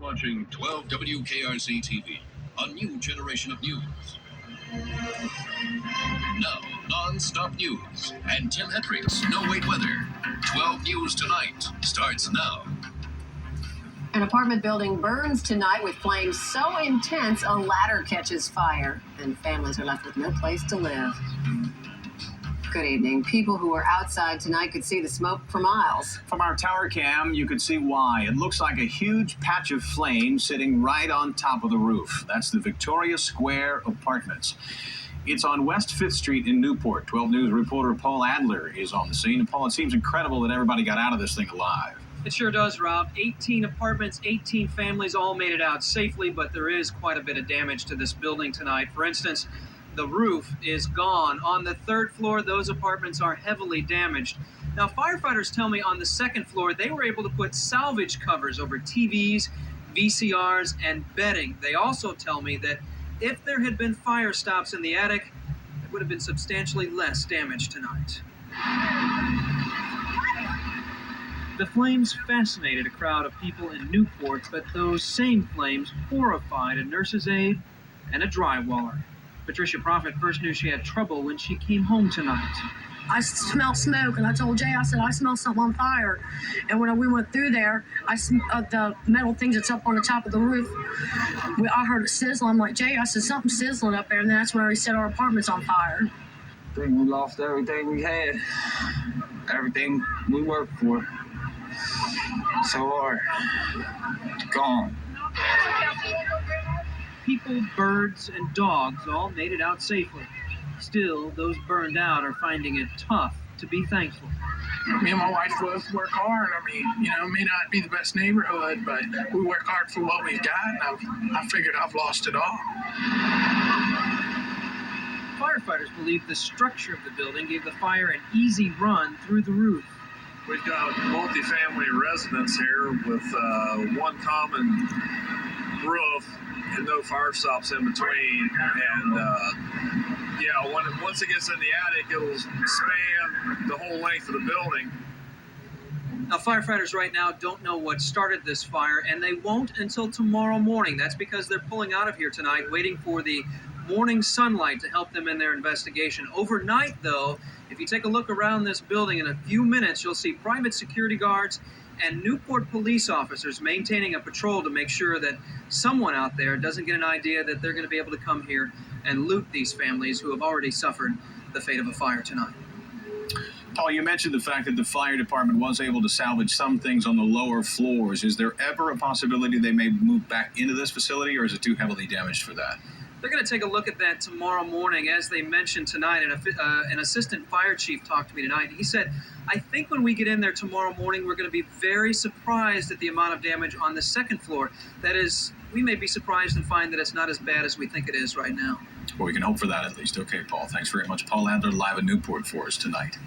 Watching 12 WKRC TV, a new generation of news. Now, non-stop news and Tim Hendricks' No Wait Weather. 12 News Tonight starts now. An apartment building burns tonight with flames so intense a ladder catches fire, and families are left with no place to live. Good evening. People who were outside tonight could see the smoke for miles. From our tower cam, you could see why. It looks like a huge patch of flame sitting right on top of the roof. That's the Victoria Square Apartments. It's on West 5th Street in Newport. 12 News reporter Paul Adler is on the scene. And Paul, it seems incredible that everybody got out of this thing alive. It sure does, Rob. 18 apartments, 18 families all made it out safely, but there is quite a bit of damage to this building tonight. For instance, the roof is gone. On the third floor, those apartments are heavily damaged. Now, firefighters tell me on the second floor, they were able to put salvage covers over TVs, VCRs, and bedding. They also tell me that if there had been fire stops in the attic, there would have been substantially less damage tonight. The flames fascinated a crowd of people in Newport, but those same flames horrified a nurse's aide and a drywaller. Patricia Prophet first knew she had trouble when she came home tonight. I smelled smoke, and I told Jay, I said, I smell something on fire. And when we went through there, the metal things that's up on the top of the roof, I heard it sizzle. I'm like, Jay, I said, something's sizzling up there. And then that's when I set our apartment's on fire. I think we lost everything we had, everything we worked for. So hard. Gone. People, birds, and dogs all made it out safely. Still, those burned out are finding it tough to be thankful. Me and my wife both work hard. I mean, it may not be the best neighborhood, but we work hard for what we've got, and I figured I've lost it all. Firefighters believe the structure of the building gave the fire an easy run through the roof. We've got multifamily residents here with one common roof and no fire stops in between. And once it gets in the attic, it'll span the whole length of the building. Now, firefighters right now don't know what started this fire, and they won't until tomorrow morning. That's because they're pulling out of here tonight, waiting for the morning sunlight to help them in their investigation. Overnight, though, if you take a look around this building in a few minutes, you'll see private security guards and Newport police officers maintaining a patrol to make sure that someone out there doesn't get an idea that they're going to be able to come here and loot these families who have already suffered the fate of a fire tonight. Paul, you mentioned the fact that the fire department was able to salvage some things on the lower floors. Is there ever a possibility they may move back into this facility, or is it too heavily damaged for that? They're going to take a look at that tomorrow morning. As they mentioned tonight, an assistant fire chief talked to me tonight. He said, I think when we get in there tomorrow morning, we're going to be very surprised at the amount of damage on the second floor. That is, we may be surprised and find that it's not as bad as we think it is right now. Well, we can hope for that at least. Okay, Paul, thanks very much. Paul Adler live in Newport for us tonight.